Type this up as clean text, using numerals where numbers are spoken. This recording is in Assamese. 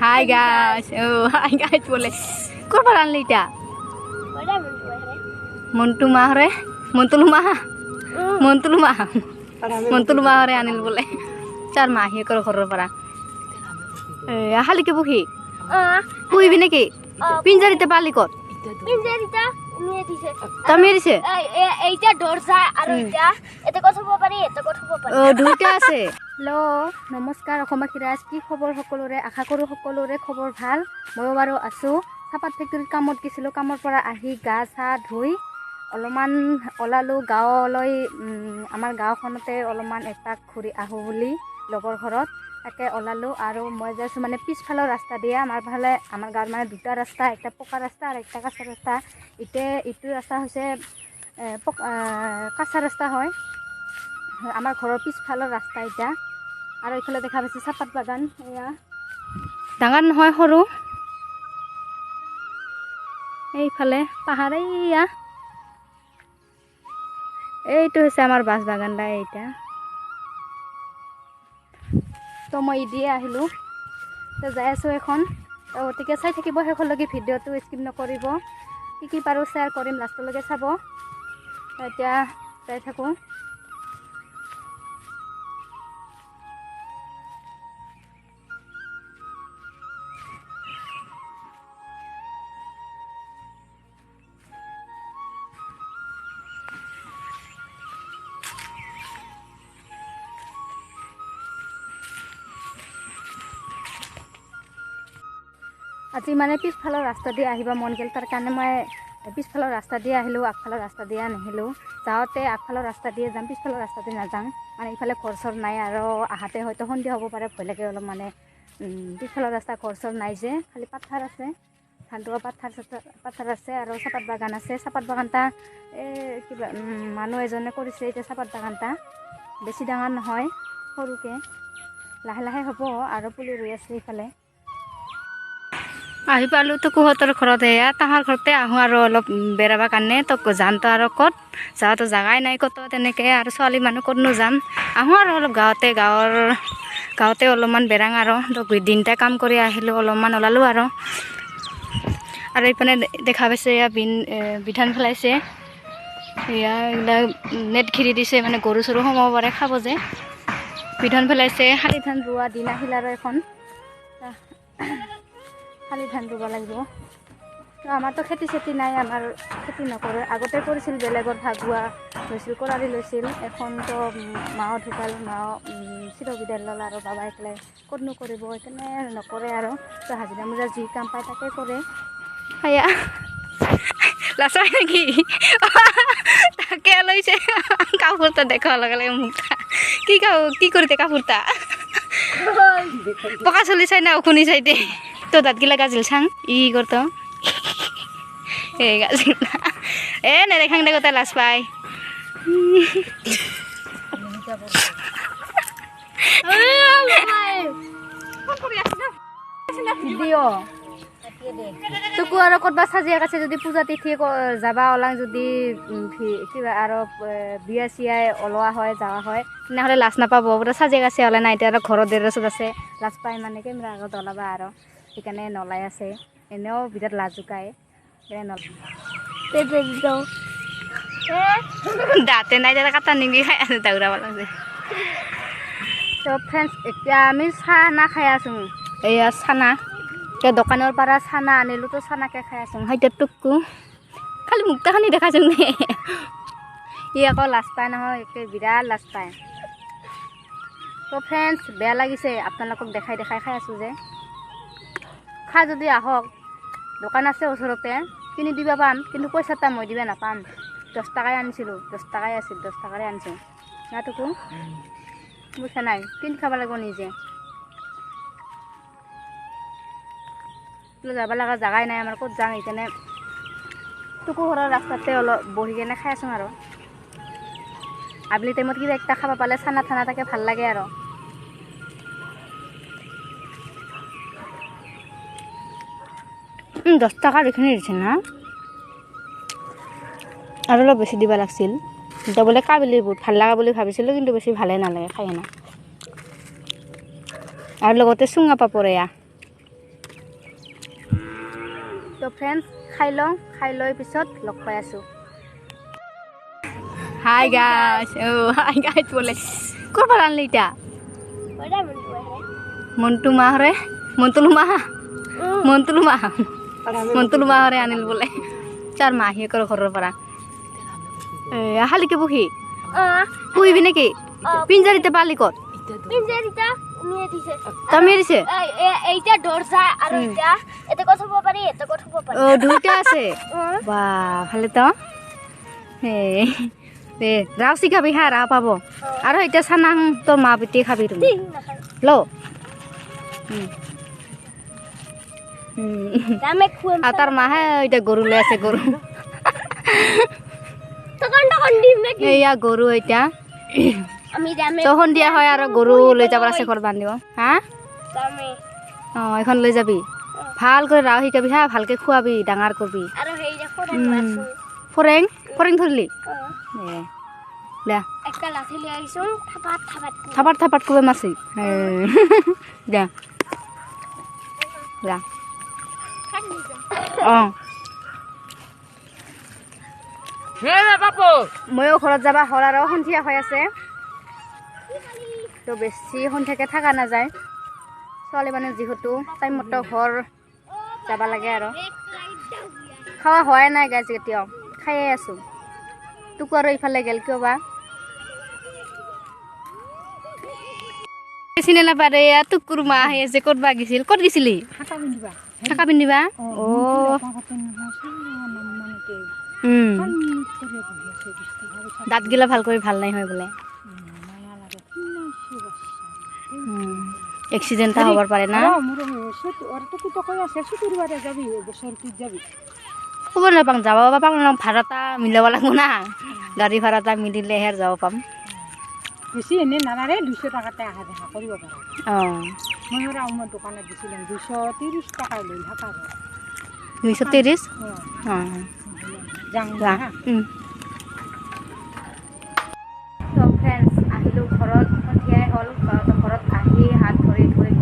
হাই গাইস হাই গাইস বলে কোরবার আনলি এটা মন্টু মা রে মন্তুলু মা রে আনিল বলে চার মা হি কর ঘরের পৰা হালিকে বহি পুহিবি নাকি পিঞ্জারিতে পালি কত পিঞ্জারিটা নিয়ে দিছে তুমি দিছে এইটা দরজা আর এইটা এতে কথা হব পারি এতে কথা হব পারি ও দুইটা আছে হ্যালো নমস্কাৰ অসমবাসীৰাজ কি খবৰ সকলোৰে আশা কৰোঁ সকলোৰে খবৰ ভাল ময়ো বাৰু আছোঁ চাহপাত ফেক্টৰীত কামত গৈছিলোঁ কামৰ পৰা আহি গা চা ধুই অলপমান ওলালোঁ গাঁৱলৈ আমাৰ গাঁওখনতে অলপমান এপাক ঘূৰি আহোঁ বুলি লগৰ ঘৰত তাকে ওলালোঁ আৰু মই যাইছোঁ মানে পিছফালৰ ৰাস্তা দিয়ে আমাৰ গাঁৱৰ মানে দুটা ৰাস্তা একটা পকা ৰাস্তা আৰু একটা কাঁচা ৰাস্তা ইটো ৰাস্তা হৈছে কাঁচা ৰাস্তা হয় আমাৰ ঘৰৰ পিছফালৰ ৰাস্তা এটা আৰু এইফালে দেখা পাইছে চাহপাত বাগান এয়া ডাঙৰ নহয় সৰু এইফালে পাহাৰ এয়া এইটো হৈছে আমাৰ বাছ বাগানটা এইটা তো মই ইদিয়ে আহিলোঁ তো যাই আছোঁ এখন তো গতিকে চাই থাকিব শেষলৈকে ভিডিঅ'টো স্কিপ নকৰিব কি পাৰোঁ শ্বেয়াৰ কৰিম লাষ্টলৈকে চাব এতিয়া যাই থাকোঁ আজি মানে পিছফালৰ ৰাস্তা দিয়ে আহিব মন গ'ল তাৰ কাৰণে মই পিছফালৰ ৰাস্তা দিয়ে আহিলোঁ আগফালৰ ৰাস্তা দিয়ে নাহিলোঁ যাওঁতে আগফালৰ ৰাস্তা দিয়ে যাম পিছফালৰ ৰাস্তা দিয়ে নাযাওঁ মানে ইফালে ঘৰ চৰ নাই আৰু আহাতে হয়তো সন্ধিয়া হ'ব পাৰে ভয় লাগে অলপ মানে পিছফালৰ ৰাস্তা ঘৰ চৰ নাই যে খালি পাথৰ আছে ধানটোৱা পাথৰ আছে আৰু চাহপাত বাগান আছে চাহপাত বাগানটা কিবা মানুহ এজনে কৰিছে এতিয়া চাহপাত বাগানটা বেছি ডাঙৰ নহয় সৰুকৈ লাহে লাহে হ'ব আৰু পুলি ৰুই আছে ইফালে আহি পালোঁ তো কুহঁতৰ ঘৰত এয়া তাহাৰ ঘৰতে আহোঁ আৰু অলপ বেৰাবৰ কাৰণে তো যামতো আৰু ক'ত যাওঁতো জাগাই নাই ক'ত তেনেকৈ আৰু ছোৱালী মানুহ ক'তনো যাম আহোঁ আৰু অলপ গাঁৱতে অলপমান বেৰাং আৰু তো দিনটা কাম কৰি আহিলোঁ অলপমান ওলালোঁ আৰু এইপিনে দেখা পাইছে এয়া বিধান পেলাইছে এয়া এইবিলাক নেট ঘিৰি দিছে মানে গৰু চৰু সোমাব পাৰে খাব যে বিধান পেলাইছে শালি ধান ৰোৱা দিন আহিল আৰু এখন শালি ধান ৰুব লাগিব তো আমাৰতো খেতি চেতি নাই আমাৰ খেতি নকৰে আগতে কৰিছিল বেলেগৰ ভাগুৱা লৈছিল কৰাৰি লৈছিল এখনতো মাও ঢুকাল মাও চিৰবিদায় ল'ল আৰু বাবাই পেলাই ক'তনো কৰিব সেইকাৰণে নকৰে আৰু তো হাজিৰা মুজিৰা যি কাম পায় তাকে কৰে সেয়া লাচাই নেকি তাকে লৈছে কাপোৰটা দেখাব লগে লগে মোক কি কৰিতে কাপোৰটা পকা চলি চাই না উখুনি চাইতে তো দাঁতগিলা গাজিল চাং করতো গাজিল নেদেখাং দে গোটাই লাজ পাই তোকো আৰু ক'তবা সাজিয়া কাছে যদি পূজা তিথি যাবা ওলাং যদি কিবা আৰু বিয়া চিয়াই ওলোৱা হয় যাওয়া হয় তেনেহ'লে লাজ নাপাব পুৰা সাজিয়া কাছে ওলাই নাই এতিয়া আৰু ঘৰৰ ড্ৰেছত আছে লাজ পাই মানে কেমেৰা আগত ওলাবা আৰু সেইকাৰণে নলাই আছে এনেও বিৰাট লাজ জোকায় দাঁতে নাই দাদা কাটা নিবি খাই আছে দাউৰাব লাগছে তো ফ্ৰেণ্ডছ এতিয়া আমি চানা খাই আছোঁ এয়া চানা এতিয়া দোকানৰ পৰা চানা আনিলোঁ তো চানাকে খাই আছোঁ এতিয়া টুকু খালি মুক্তাখানি দেখাইছোঁ নে ই আকৌ লাজ পায় নহয় একে বিৰাট লাজ পায় তো ফ্ৰেণ্ডছ বেয়া লাগিছে আপোনালোকক দেখাই খাই আছোঁ যে খা যদি আহক দোকান আছে ওচৰতে কিনি দিবা পাম কিন্তু পইচাটা মই দিবা নাপাম 10 টাকাই আনিছিলোঁ 10 টাকাই আছিল 10 টাকাৰে আনিছোঁ নাটকো বুজা নাই কিনি খাব লাগিব নিজে যাব লগা জাগাই নাই আমাৰ ক'ত যাম সেইকাৰণে টুকু ঘৰৰ ৰাস্তাতে অলপ বহি কেনে খাই আছোঁ আৰু আবেলি টাইমত কিবা একটা খাব পালে চানা ঠানা তাকে ভাল লাগে আৰু 10 টাকা এখানে দিছে না আৰু অলপ বেছি দিবা লাগছিল তো বলে কাবিলি বহুত ভাল লাগা বুলি ভাবিছিলোঁ কিন্তু বেছি ভালে নালাগে খাই না আৰু লগতে চুঙা পাপৰ এয়া ফ্ৰেণ্ডছ খাই লওঁ খাই লৈ পিছত লগ পাই আছোঁ হাই গাইছ হাই গাইছ বোলে ক'ৰ পৰা আনিলি এতিয়া মন্টু মাহৰে মন্টুলো মাহৰে আনিল বোলে চাৰ মাহীয়েকৰ ঘৰৰ পৰা শালিকে বহি পুহিবি নেকি পিঞ্জাৰিতে পালি ক'ত তমি দিছে এইটা দরজা আর এইটা এতে কথা হবো পারি এতে কথা হবো পারি ও দুইটা আছে বা ভালে তো রাও শিখাবি হ্যাঁ রাও পাব আর এটা সানাং তোর মা পিটি খাবি তুমি লো দামে খুম আর তার মা হ্যাঁ ওইটা গরু লৈ আছে গরু তখন তখন দিম নাকি এইয়া গরু এটা আমি দামে তখন দিয়া হয় আর গরু লৈ যাবার আছে ঘর বান্ধিব হ্যাঁ দামে এখন লৈ যাবি ভাল করে রাও শিকাবি হ্যাঁ ভালকে খুৱাবি ডাঙৰ করবি আর হেই দেখো মাছু ফরেং ফরেং ধরলি লে একটা লাঠি লিয়ে আইছো থাপাত থাপাট থাপাট করে মাছি যা যা ময়ো ঘৰত যাবা হ'ল আৰু সন্ধিয়া হৈ আছে তো বেছি সন্ধিয়াকৈ থকা নাযায় ছোৱালী মানে যিহেতু টাইম মতো ঘৰ যাব লাগে আৰু খোৱা হোৱাই নাই গাইজ এতিয়াও খায়ে আছোঁ তোকো আৰু ইফালে গেল কিয় বা চিনি নাপাৰে তোকুৰ মা আহি আছে ক'ত বা গেছিল ক'ত গেছিলি থাকা পিন্ধিবা দাঁতগিলা ভাল কৰি ভাল নাই হয় বোলে এক্সিডেণ্ট এটা হ'বৰ পাৰে না ক'ব নাপাম যাব পাম ভাড়া এটা মিলাব লাগিব না গাড়ী ভাড়া এটা মিলিলেহে যাব পাম বেছি এনেই নালাগে 200 টাকাতে আহা দেখা কৰিব পাৰা অঁ মই আমাৰ দোকানত দিছিলোঁ 230 টাকা লৈ থাকা 230 অঁ যাং তো ফ্ৰেণ্ডছ আহিলোঁ ঘৰত সন্ধিয়াই হ'ল ঘৰত আহি হাত ভৰি ধুই